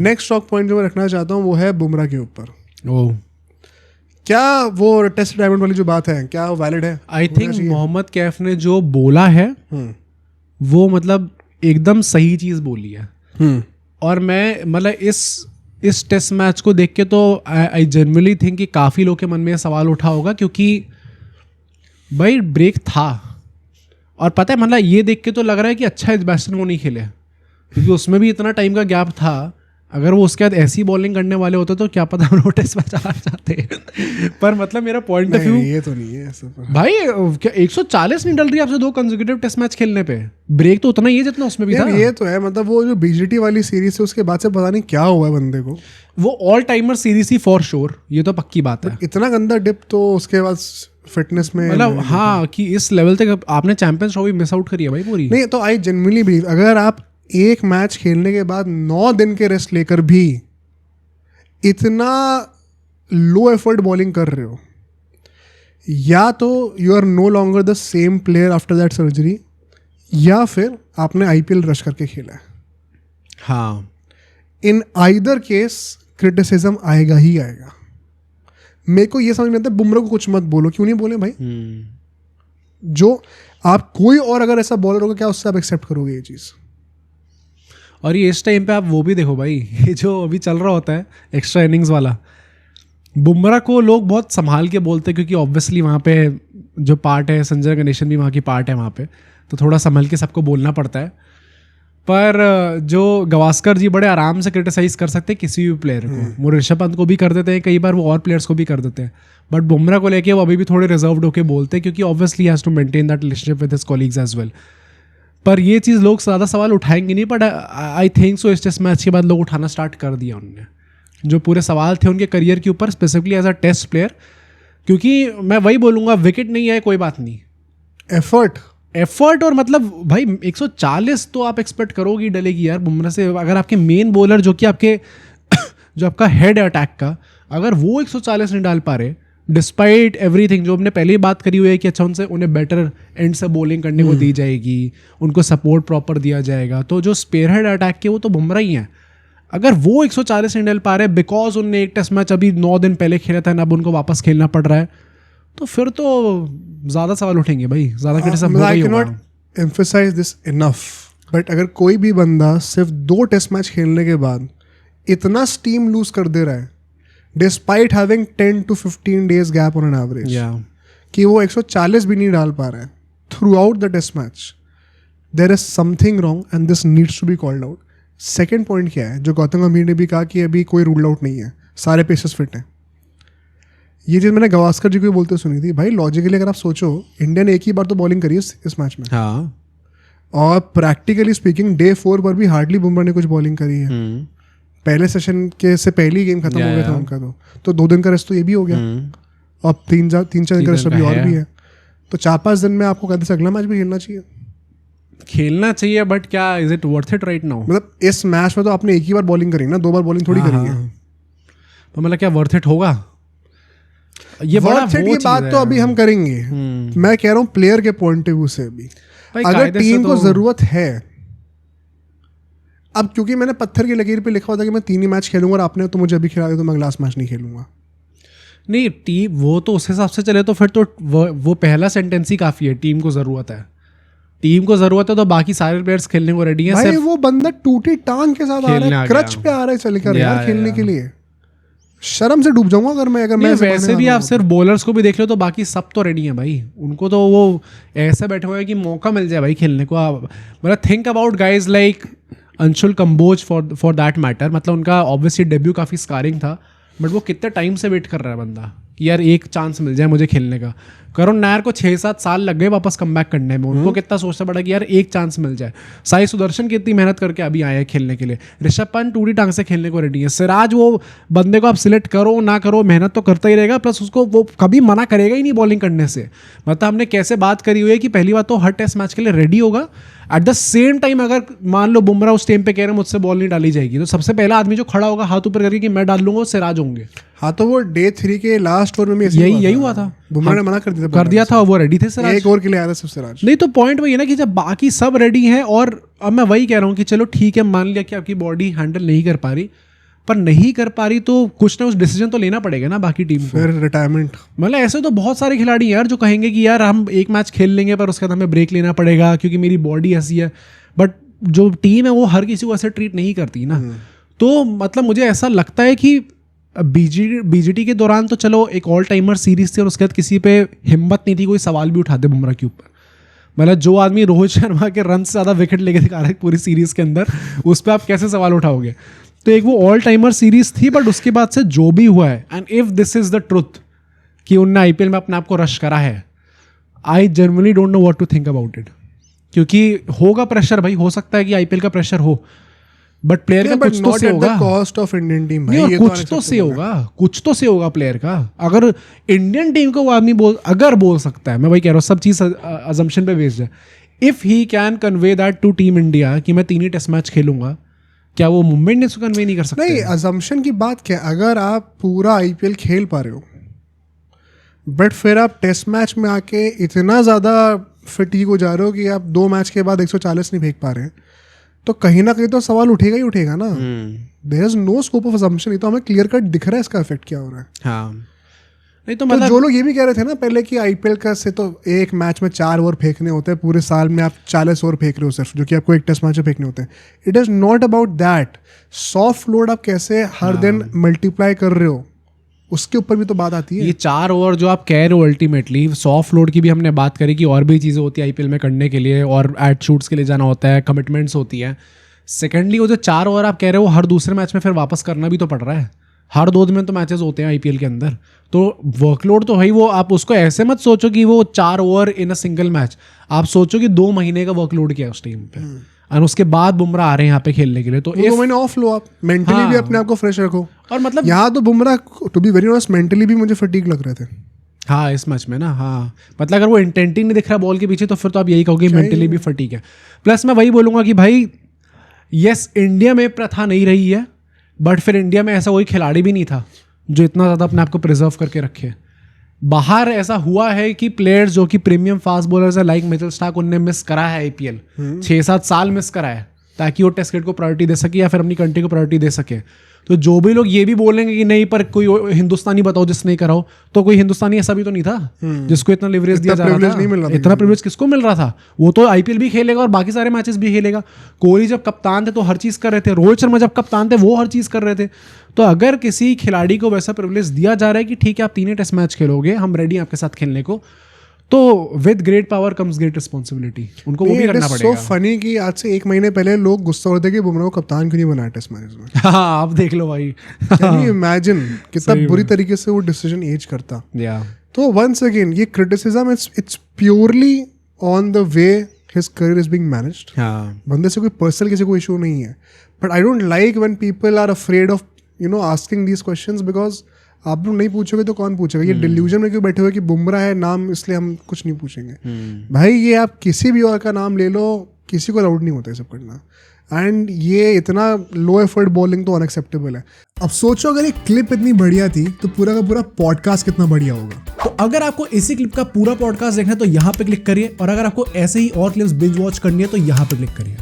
Next talk point जो मैं रखना चाहता हूँ वो है बुमराह के ऊपर। ओह, क्या वो टेस्ट डायमंड वाली जो बात है क्या वो वैलिड है? आई थिंक मोहम्मद कैफ ने जो बोला है वो मतलब एकदम सही चीज़ बोली है। और मैं मतलब इस टेस्ट मैच को देख के तो आई जनरली थिंक कि काफ़ी लोग के मन में सवाल उठा होगा, क्योंकि भाई ब्रेक था और पता है मतलब ये देख के तो लग रहा है कि अच्छा इस बैट्समैन को नहीं खेले, क्योंकि उसमें भी इतना टाइम का गैप था। अगर वो उसके बाद ऐसी बॉलिंग करने वाले होते तो क्या पता हम लोग टेस्ट मैच हार जाते। पर मतलब मेरा पॉइंट ऑफ व्यू ये तो नहीं है ऐसा भाई, क्या 140 नहीं डल रही आपसे 2 कंसेक्यूटिव टेस्ट मैच खेलने पे? ब्रेक तो उतना ही है जितना उसमें भी था। ये तो है, मतलब वो जो बीजीटी वाली सीरीज है उसके बाद से पता नहीं क्या हुआ है बंदे को। वो all timer series he for sure, ये तो पक्की बात है। इतना गंदा डिप तो उसके बाद फिटनेस में मतलब हाँ कि इस लेवल तक आपने चैंपियंस ट्रॉफी मिस आउट करी है भाई पूरी। नहीं तो आई जेन्युइनली बिलीव अगर आप एक मैच खेलने के बाद 9 दिन के रेस्ट लेकर भी इतना लो एफर्ट बॉलिंग कर रहे हो, या तो you are no longer the same player after that surgery, या फिर आपने आईपीएल रश करके खेला है। हाँ, इन आइदर केस क्रिटिसिज्म आएगा ही आएगा। मेरे को ये समझ में आता है बुमराह को कुछ मत बोलो, क्यों नहीं बोले भाई? जो आप कोई और अगर ऐसा बॉलर होगा क्या उससे आप एक्सेप्ट करोगे ये चीज़? और ये इस टाइम पे आप वो भी देखो भाई, ये जो अभी चल रहा होता है एक्स्ट्रा इनिंग्स वाला, बुमराह को लोग बहुत संभाल के बोलते हैं, क्योंकि ऑब्वियसली वहाँ पे जो पार्ट है, संजय गणेशन भी वहाँ की पार्ट है वहाँ पे, तो थोड़ा संभल के सबको बोलना पड़ता है। पर जो गवास्कर जी बड़े आराम से क्रिटिसाइज कर सकते हैं किसी भी प्लेयर को, वो ऋषभ पंत को भी कर देते हैं, कई बार वो और प्लेयर्स को भी कर देते हैं, बट बुमराह को लेके वो अभी भी थोड़े रिजर्व्ड होकर बोलते हैं, क्योंकि obviously has to maintain that relationship with his colleagues as well. पर ये चीज़ लोग ज़्यादा सवाल उठाएंगे नहीं, बट आई थिंक सो इस टेस्ट मैच के बाद लोग उठाना स्टार्ट कर दिया उन्होंने, जो पूरे सवाल थे उनके करियर के ऊपर specifically as a test player. क्योंकि मैं वही बोलूँगा, विकेट नहीं आए कोई बात नहीं, एफर्ट और मतलब भाई 140 तो आप एक्सपेक्ट करोगी डलेगी यार बुमराह से। अगर आपके मेन बॉलर जो कि आपके जो आपका हेड है अटैक का, अगर वो 140 नहीं डाल पा रहे डिस्पाइट एवरीथिंग, जो हमने पहले ही बात करी हुई है कि अच्छा उन्हें बेटर एंड से बॉलिंग करने को दी जाएगी, उनको सपोर्ट प्रॉपर दिया जाएगा, तो जो स्पेयर हेड अटैक के वो तो बुमराह ही हैं। अगर वो 140 नहीं डाल पा रहे बिकॉज उनने एक टेस्ट मैच अभी 9 दिन पहले खेला था, अब उनको वापस खेलना पड़ रहा है, तो फिर तो ज़्यादा सवाल उठेंगे भाई, ज़्यादा क्रिटिसिज्म होगा ही होगा। I can not emphasise this enough, but अगर कोई भी बंदा सिर्फ 2 टेस्ट मैच खेलने के बाद इतना स्टीम लूज कर दे रहा है despite having 10 to 15 days gap on an average, कि वो 140 भी नहीं डाल पा रहा है throughout the test match, there is something wrong and this needs to be called out. Second point क्या है, जो गौतम गंभीर ने भी कहा कि अभी कोई रूल आउट नहीं है, सारे पेसर्स फिट हैं। ये चीज़ मैंने गवास्कर जी को बोलते सुनी थी। भाई लॉजिकली अगर आप सोचो, इंडिया ने एक ही बार तो बॉलिंग करी है इस मैच में, हाँ, और प्रैक्टिकली स्पीकिंग डे 4 पर भी हार्डली बुमराह ने कुछ बॉलिंग करी है। पहले सेशन के से पहले ही गेम खत्म हो गया था उनका, तो 2 दिन का रेस्ट तो ये भी हो गया, और 3-4 दिन का रेस्ट अभी और भी है, तो 4-5 दिन में आपको कहते अगला मैच भी खेलना चाहिए, बट क्या is it worth it right now? मतलब इस मैच में तो आपने एक ही बार बॉलिंग करी ना, 2 बार बॉलिंग थोड़ी करी है, तो मतलब क्या वर्थ इट होगा? ये बात तो अभी हम करेंगे। मैं कह रहा हूँ प्लेयर के पॉइंट ऑफ व्यू से अभी अगर टीम को जरूरत है, अब क्योंकि मैंने पत्थर की लकीर पे लिखा हुआ था कि मैं 3 ही मैच खेलूंगा और आपने तो मुझे अभी खिला दिया तो मैं अगला मैच नहीं खेलूंगा। नहीं, टीम वो तो उस हिसाब से चले तो फिर तो वो पहला सेंटेंस ही काफी है, टीम को जरूरत है, टीम को जरूरत है तो बाकी सारे प्लेयर्स खेलने को रेडी हैं। भाई वो बंदा टूटी टांग के साथ आ रहा है, क्रच पे आ रहा है चलकर यार खेलने के लिए, शर्म से डूब जाऊंगा अगर मैं वैसे भी आप सिर्फ बॉलर्स को भी देख लो तो बाकी सब तो रेडी हैं भाई, उनको तो वो ऐसे बैठे हुए हैं कि मौका मिल जाए भाई खेलने को। मतलब think about guys like Anshul Kamboj for that matter, मतलब उनका ऑब्वियसली डेब्यू काफ़ी स्कारिंग था, बट वो कितने टाइम से वेट कर रहा है बंदा कि यार एक चांस मिल जाए मुझे खेलने का। करुण नायर को 6-7 साल लग गए वापस कमबैक करने में, उनको कितना सोचना पड़ा कि यार एक चांस मिल जाए। साई सुदर्शन कितनी मेहनत करके अभी आए हैं खेलने के लिए, ऋषभ पंत टूटी टांग से खेलने को रेडी है, सिराज वो बंदे को आप सिलेक्ट करो ना करो मेहनत तो करता ही रहेगा, प्लस उसको वो कभी मना करेगा ही नहीं बॉलिंग करने से। मतलब हमने कैसे बात करी हुई है कि पहली बात तो हर टेस्ट मैच के लिए रेडी होगा, एट द सेम टाइम अगर मान लो बुमराह उस टाइम पे कह रहे हैं मुझसे बॉल नहीं डाली जाएगी, तो सबसे पहला आदमी जो खड़ा होगा हाथ ऊपर करके कि मैं डाल लूंगा वो सिराज होंगे। हाँ तो वो डे 3 के लास्ट ओवर में यही हुआ था, बुमराह ने मना कर दिया था, वो रेडी थे सिराज, एक ओवर के लिए आया था सिर्फ सिराज। नहीं तो पॉइंट वही है ना कि जब बाकी सब रेडी हैं, और अब मैं वही कह रहा हूँ कि चलो ठीक है मान लिया कि आपकी बॉडी हैंडल नहीं कर पा रही, पर नहीं कर पा रही तो कुछ ना कुछ डिसीजन तो लेना पड़ेगा ना बाकी टीम को। फिर रिटायरमेंट, मतलब ऐसे तो बहुत सारे खिलाड़ी यार जो कहेंगे कि यार हम एक मैच खेल लेंगे पर उसके बाद हमें ब्रेक लेना पड़ेगा क्योंकि मेरी बॉडी ऐसी है, बट जो टीम है वो हर किसी को ऐसे ट्रीट नहीं करती ना। तो मतलब मुझे ऐसा लगता है कि बीजीटी के दौरान तो चलो एक ऑल टाइमर सीरीज थी और उसके बाद किसी पे हिम्मत नहीं थी कोई सवाल भी उठाते बुमराह के ऊपर। मतलब जो आदमी रोहित शर्मा के रन से ज़्यादा विकेट लेके दिखा रहा है पूरी सीरीज के अंदर, उस पर आप कैसे सवाल उठाओगे? तो एक वो ऑल टाइमर सीरीज थी, बट उसके बाद से जो भी हुआ है, and if this is the truth कि उनने आईपीएल में अपने आप को रश करा है, I generally don't know what to think about it. क्योंकि होगा प्रेशर भाई, हो सकता है कि आईपीएल का प्रेशर हो, बट प्लेयर का कुछ तो से होगा। कॉस्ट ऑफ इंडियन टीम भाई, कुछ तो से होगा, कुछ तो से होगा प्लेयर का। अगर इंडियन टीम को वो आदमी अगर बोल सकता है, मैं वही कह रहा हूँ, सब चीज अजम्पशन पे बेस्ड है, if he can convey that to team India कि मैं 3 ही टेस्ट मैच खेलूंगा, क्या वो मुंबई इंडियंस को कन्वे नहीं कर सकते? नहीं, अजम्पशन की बात क्या, अगर आप पूरा आईपीएल खेल पा रहे हो बट फिर आप टेस्ट मैच में आके इतना ज़्यादा फटीग हो जा रहे हो कि आप 2 मैच के बाद 140 नहीं फेंक पा रहे हैं, तो कहीं ना कहीं तो सवाल उठेगा ही उठेगा ना। There is no scope of assumption. ये तो हमें क्लियर कट दिख रहा है इसका इफेक्ट क्या हो रहा है। हाँ, नहीं तो मतलब जो लोग ये भी कह रहे थे ना पहले कि आईपीएल का से तो एक मैच में 4 ओवर फेंकने होते हैं, पूरे साल में आप 40 ओवर फेंक रहे हो सिर्फ, जो कि आपको एक टेस्ट मैच में फेंकने होते हैं। It is not about that. Soft load आप कैसे हर दिन मल्टीप्लाई कर रहे हो, उसके ऊपर भी तो बात आती है। ये 4 ओवर जो आप कह रहे हो, अल्टीमेटली सॉफ्ट लोड की भी हमने बात करी कि और भी चीज़ें होती है आईपीएल में करने के लिए, और एड शूट्स के लिए जाना होता है, कमिटमेंट्स होती है। सेकेंडली वो जो 4 ओवर आप कह रहे हो, हर दूसरे मैच में फिर वापस करना भी तो पड़ रहा है। हर 2 दिन में तो मैचेस होते हैं आईपीएल के अंदर, तो वर्कलोड तो है ही। वो आप उसको ऐसे मत सोचो कि वो 4 over in a single match, आप सोचो कि 2 महीने का वर्कलोड किया उस टीम पे, और उसके बाद बुमराह आ रहे हैं यहाँ पे खेलने के लिए। तो 2 महीने ऑफ लो, आप मेंटली भी अपने आप को फ्रेश रखो। और मतलब यहाँ तो Bumrah, to be very honest, mentally भी मुझे फटीग लग रहे थे। हाँ, इस मैच में ना, हाँ, मतलब अगर वो इंटेंट ही नहीं दिख रहा बॉल के पीछे, तो फिर तो आप यही कहोगे मेंटली भी फटीग है। प्लस मैं वही बोलूँगा कि भाई यस, इंडिया में प्रथा नहीं रही है, बट फिर इंडिया में ऐसा कोई खिलाड़ी भी नहीं था जो इतना ज़्यादा अपने आप को प्रिजर्व करके रखे। बाहर ऐसा हुआ है कि प्लेयर्स जो कि प्रीमियम फास्ट बॉलर्स है लाइक मिचेल स्टार्क, उनने मिस करा है आईपीएल, 6-7 साल मिस करा है, ताकि वो टेस्ट क्रिकेट को प्रायोरिटी दे सके या फिर अपनी कंट्री को प्रायोरिटी दे सके। तो जो भी लोग ये भी बोलेंगे कि नहीं पर कोई हिंदुस्तानी बताओ जिसने नहीं करा हो, तो कोई हिंदुस्तानी ऐसा भी तो नहीं था जिसको इतना लिवरेज दिया जा रहा था। इतना प्रिविलेज किसको मिल रहा था? वो तो आईपीएल भी खेलेगा और बाकी सारे मैचेस भी खेलेगा। कोहली जब कप्तान थे तो हर चीज़ कर रहे थे, रोहित शर्मा जब कप्तान थे वो हर चीज़ कर रहे थे। तो अगर किसी खिलाड़ी को वैसा प्रिविलेज दिया जा रहा है कि ठीक है आप 3 ही टेस्ट मैच खेलोगे, हम रेडी आपके साथ खेलने को, तो with great power comes great responsibility, उनको वो भी करना पड़ेगा। सो फनी कि आज से 1 महीने पहले लोग गुस्सा होते कि बुमराह को कप्तान क्यों नहीं बनाया टेस्ट मैच में। हाँ, आप देख लो भाई, कैन यू इमेजिन कितना बुरी तरीके से वो डिसीजन एज करता। तो वंस अगेन ये criticism it's purely on the way his career is being managed. बंदे से कोई पर्सनल किसी को इशू नहीं है, but I don't like when people are afraid of asking these questions, because आप लोग नहीं पूछोगे तो कौन पूछेगा? ये डिल्यूजन में क्यों बैठे हुए कि बुमराह है नाम, इसलिए हम कुछ नहीं पूछेंगे। भाई ये आप किसी भी और का नाम ले लो, किसी को अलाउड नहीं होता ये सब करना। एंड ये इतना लो एफर्ट बॉलिंग तो अनएक्सेप्टेबल है। अब सोचो अगर ये क्लिप इतनी बढ़िया थी तो पूरा का पूरा पॉडकास्ट कितना बढ़िया होगा। तो अगर आपको इसी क्लिप का पूरा पॉडकास्ट देखना है तो यहाँ पे क्लिक करिए, और अगर आपको ऐसे ही और क्लिप्स बिंज वॉच करनी है तो यहाँ पे क्लिक करिए।